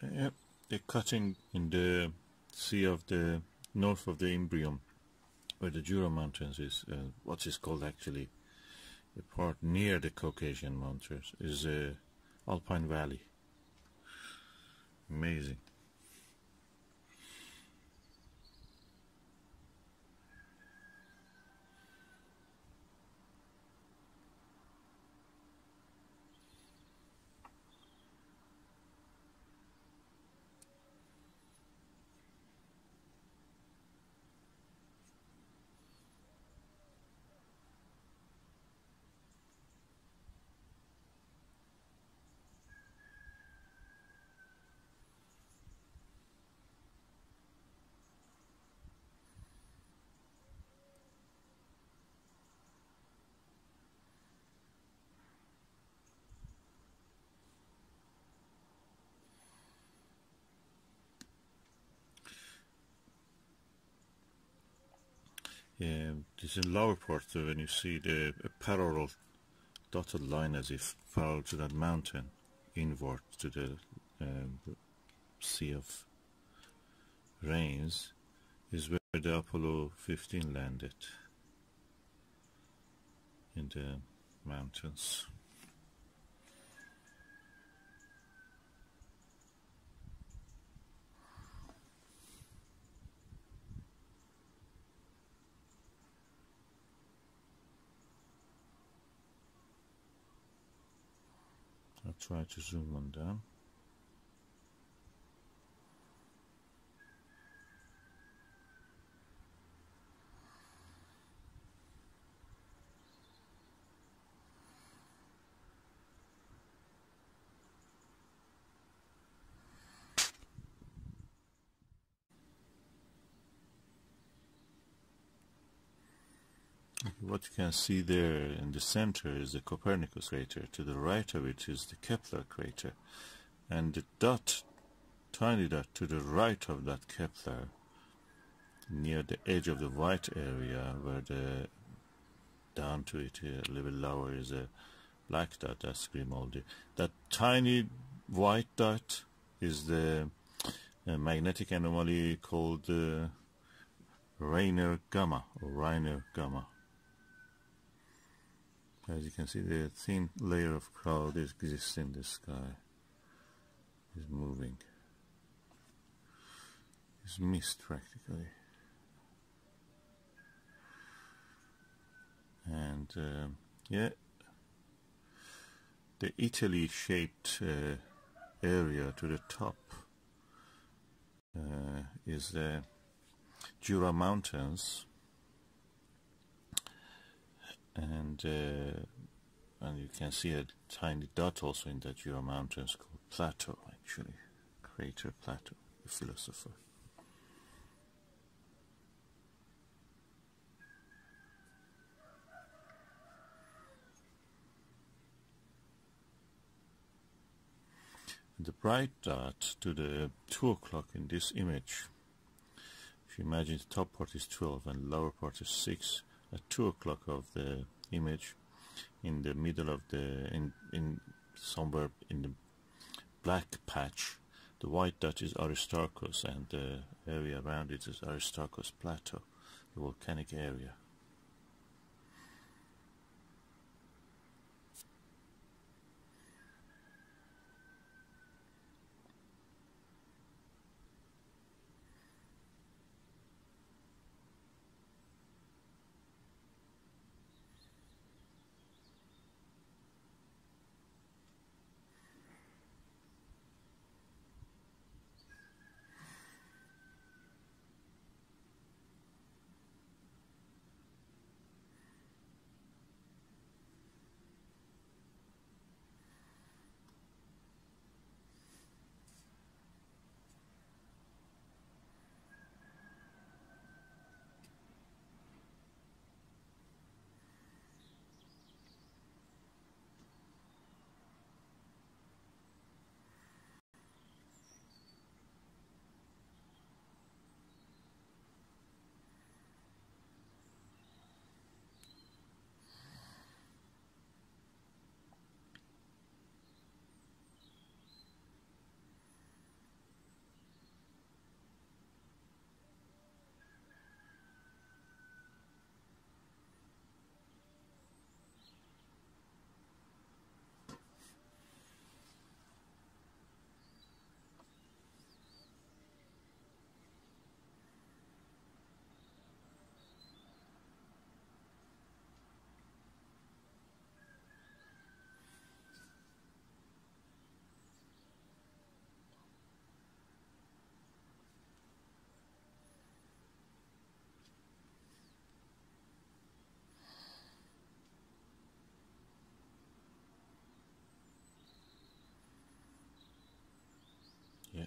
Yep, they're cutting in the sea of the north of the Imbrium, where the Jura Mountains is. What is called actually the part near the Caucasian Mountains is Alpine Valley. Amazing. Yeah, this is lower part when you see the parallel dotted line as if parallel to that mountain, inward to the Sea of Rains, is where the Apollo 15 landed, in the mountains. I'll try to zoom on down. What you can see there in the center is the Copernicus crater. To the right of it is the Kepler crater. And the dot, tiny dot to the right of that Kepler, near the edge of the white area, where the down to it a little lower is a black dot, that's Grimaldi. That tiny white dot is the magnetic anomaly called Rainer Gamma, or Rainer Gamma. As you can see, the thin layer of cloud exists in the sky. Is moving. It's mist practically. And yeah, the Italy-shaped area to the top is the Jura Mountains. And you can see a tiny dot also in the Jura Mountains called Plato, actually, crater Plato, the philosopher. And the bright dot to the 2 o'clock in this image, if you imagine the top part is 12 and lower part is 6, at 2 o'clock of the image, in the middle of the in somewhere in the black patch, the white dot is Aristarchus, and the area around it is Aristarchus Plateau, the volcanic area.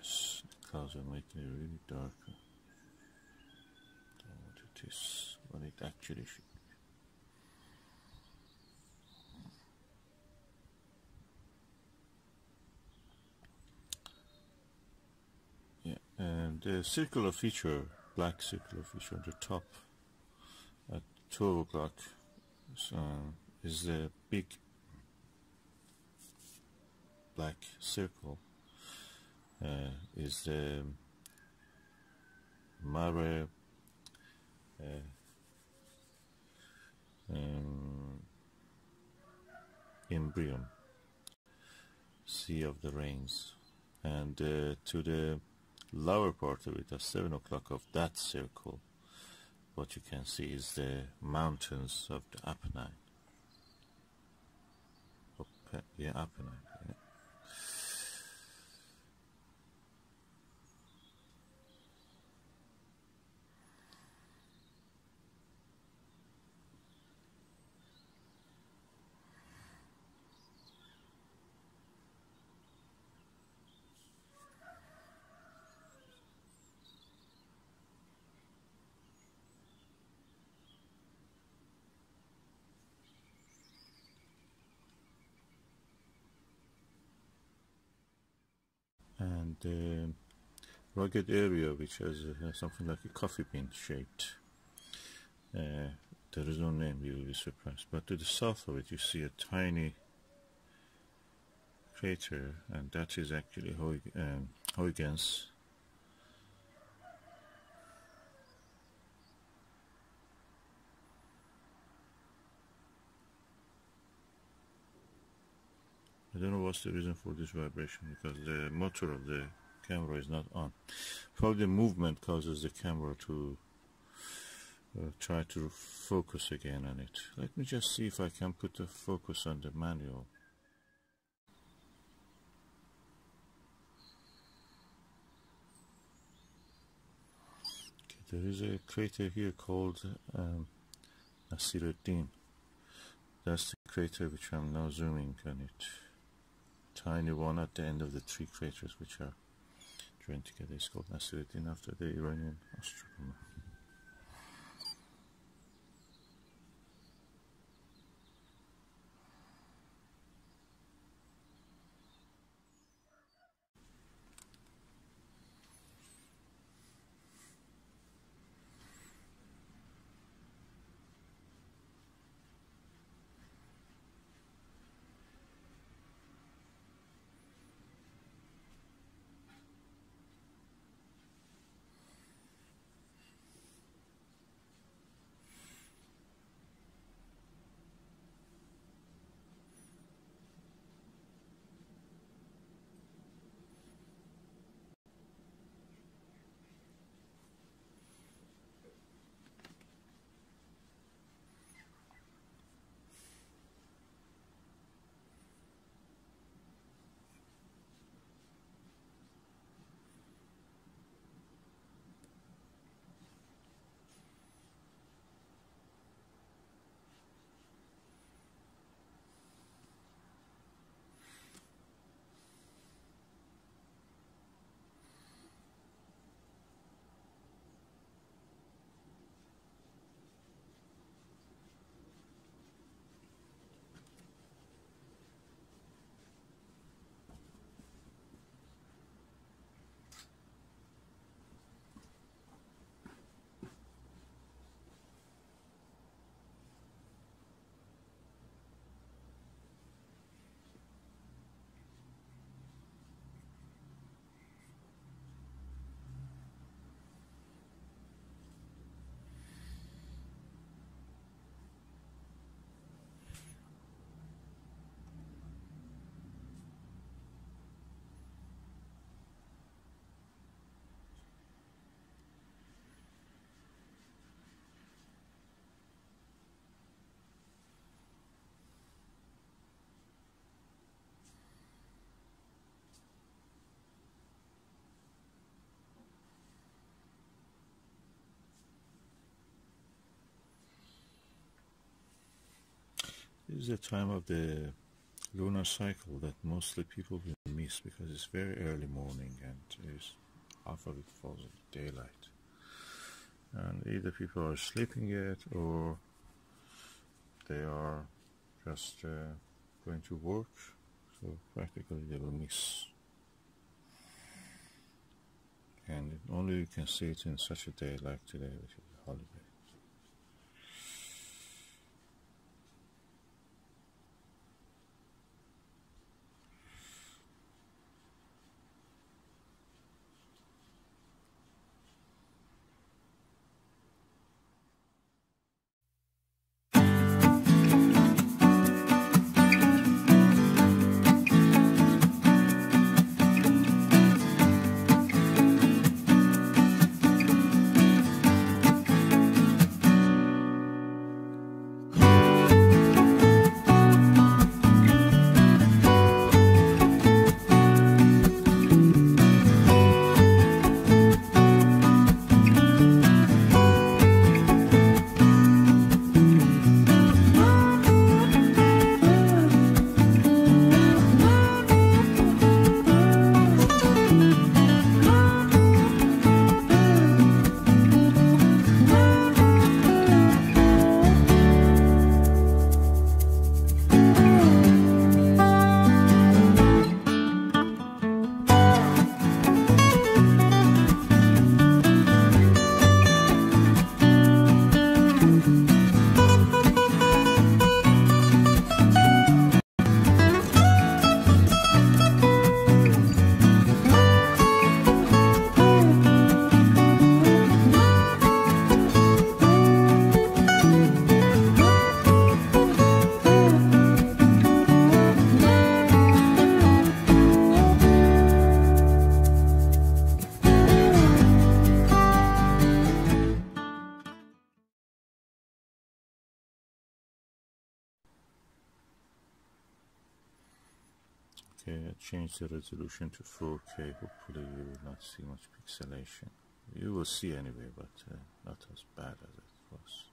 Yes, the clouds are making it really dark than what it is, what it actually should be. Yeah, and the circular feature, black circular feature on the top at 12 o'clock is the big black circle, is the Mare Imbrium, Sea of the Rains, and to the lower part of it at 7 o'clock of that circle, what you can see is the mountains of the Apennine. Yeah, Apennine. Yeah. And the rugged area, which has something like a coffee bean shaped. There is no name, you will be surprised. But to the south of it, you see a tiny crater, and that is actually Huygens. I don't know what's the reason for this vibration, because the motor of the camera is not on. Probably the movement causes the camera to try to focus again on it. Let me just see if I can put the focus on the manual. Okay, there is a crater here called Nasiruddin. That's the crater which I'm now zooming on it. Tiny one at the end of the three craters which are joined together. It's called Nasiruddin after the Iranian astronomer. This is the time of the lunar cycle that mostly people will miss because it's very early morning and half of it falls in daylight. And either people are sleeping yet or they are just going to work, so practically they will miss. And only you can see it in such a day like today, which is a holiday. Okay, I changed the resolution to 4K. Hopefully you will not see much pixelation. You will see anyway, but not as bad as it was.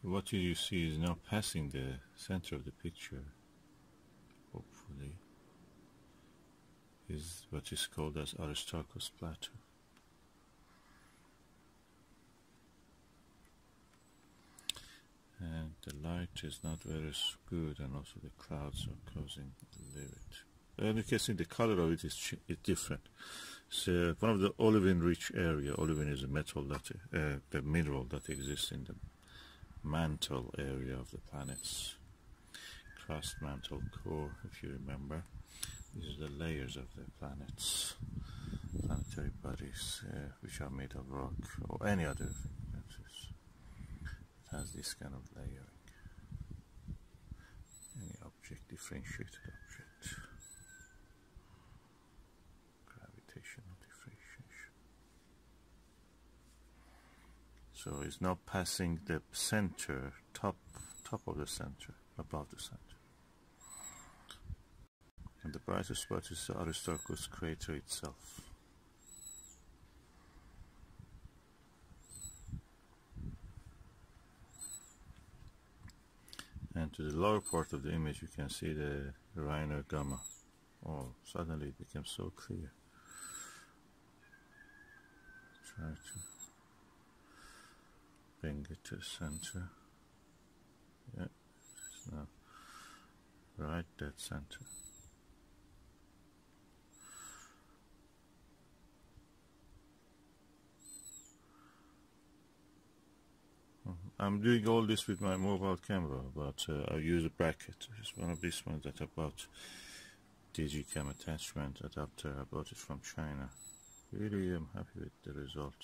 What you see is now passing the center of the picture, hopefully, is what is called as Aristarchus plateau. And the light is not very good, and also the clouds are causing a little bit. And you can see the color of it is different. So one of the olivine-rich area. Olivine is a metal that the mineral that exists in the mantle area of the planet's crust, mantle, core, if you remember. These are the layers of the planet's planetary bodies, which are made of rock or any other thing that has this kind of layering. Any object, differentiated object, gravitational differentiation. So it's now passing the center, top of the center, above the center. And the brightest spot is the Aristarchus crater itself. And to the lower part of the image you can see the Rhino Gamma. Oh, suddenly it becomes so clear. Try to bring it to the center. Yeah, it's now right dead center. I'm doing all this with my mobile camera, but I use a bracket. It's one of these ones that I bought, Digicam attachment adapter. I bought it from China. Really, I'm happy with the result.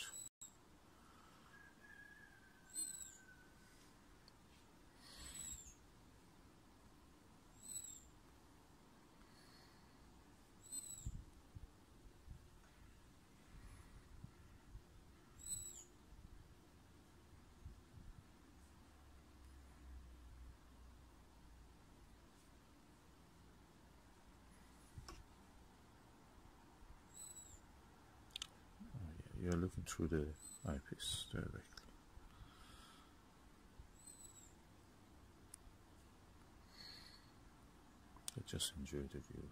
are looking through the eyepiece directly. I just enjoy the view.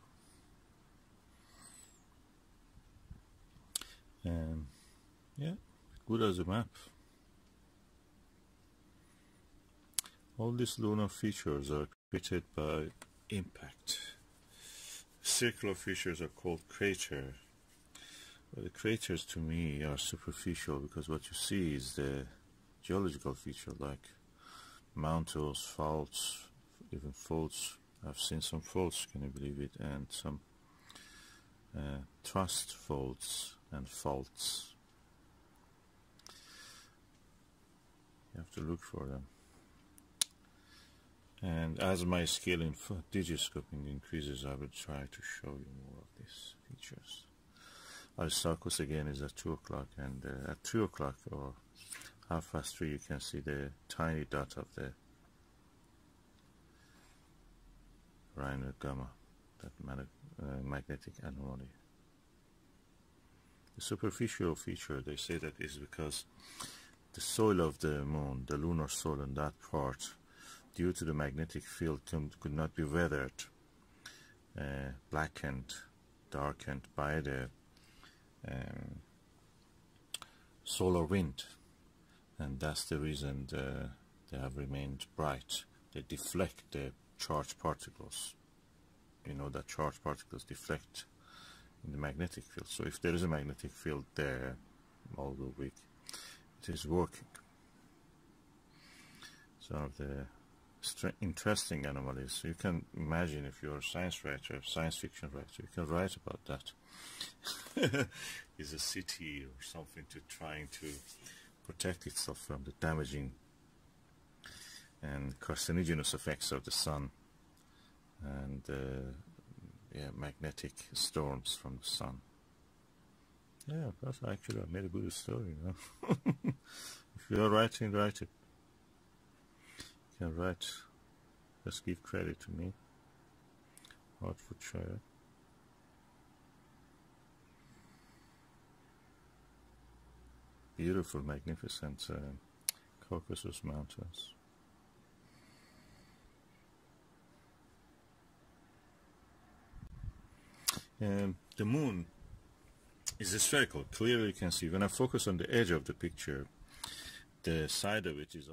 And yeah, good as a map. All these lunar features are created by impact. Circular features are called crater. Well, the craters to me are superficial because what you see is the geological feature like mountains, faults, even faults. I've seen some faults, can you believe it, and some thrust faults and faults. You have to look for them. And as my skill in digiscoping increases, I will try to show you more of these features. Aristarchus again is at 2 o'clock, and at 2 o'clock or 3:30 you can see the tiny dot of the Rhino Gamma, that magnetic anomaly. The superficial feature, they say that is because the soil of the moon, the lunar soil in that part, due to the magnetic field, could not be weathered, blackened, darkened by the solar wind, and that's the reason they have remained bright. They deflect the charged particles. You know that charged particles deflect in the magnetic field. So if there is a magnetic field there all the week, it is working. Some of the interesting anomalies. You can imagine if you're a science writer, science fiction writer, you can write about that. Is a city or something trying to protect itself from the damaging and carcinogenous effects of the sun and magnetic storms from the sun. Yeah, that's actually I made a good story, you know. If you are writing, write it. You can write, just give credit to me. Hertfordshire. Beautiful, magnificent Caucasus Mountains. The moon is spherical. Clearly you can see when I focus on the edge of the picture, the side of it is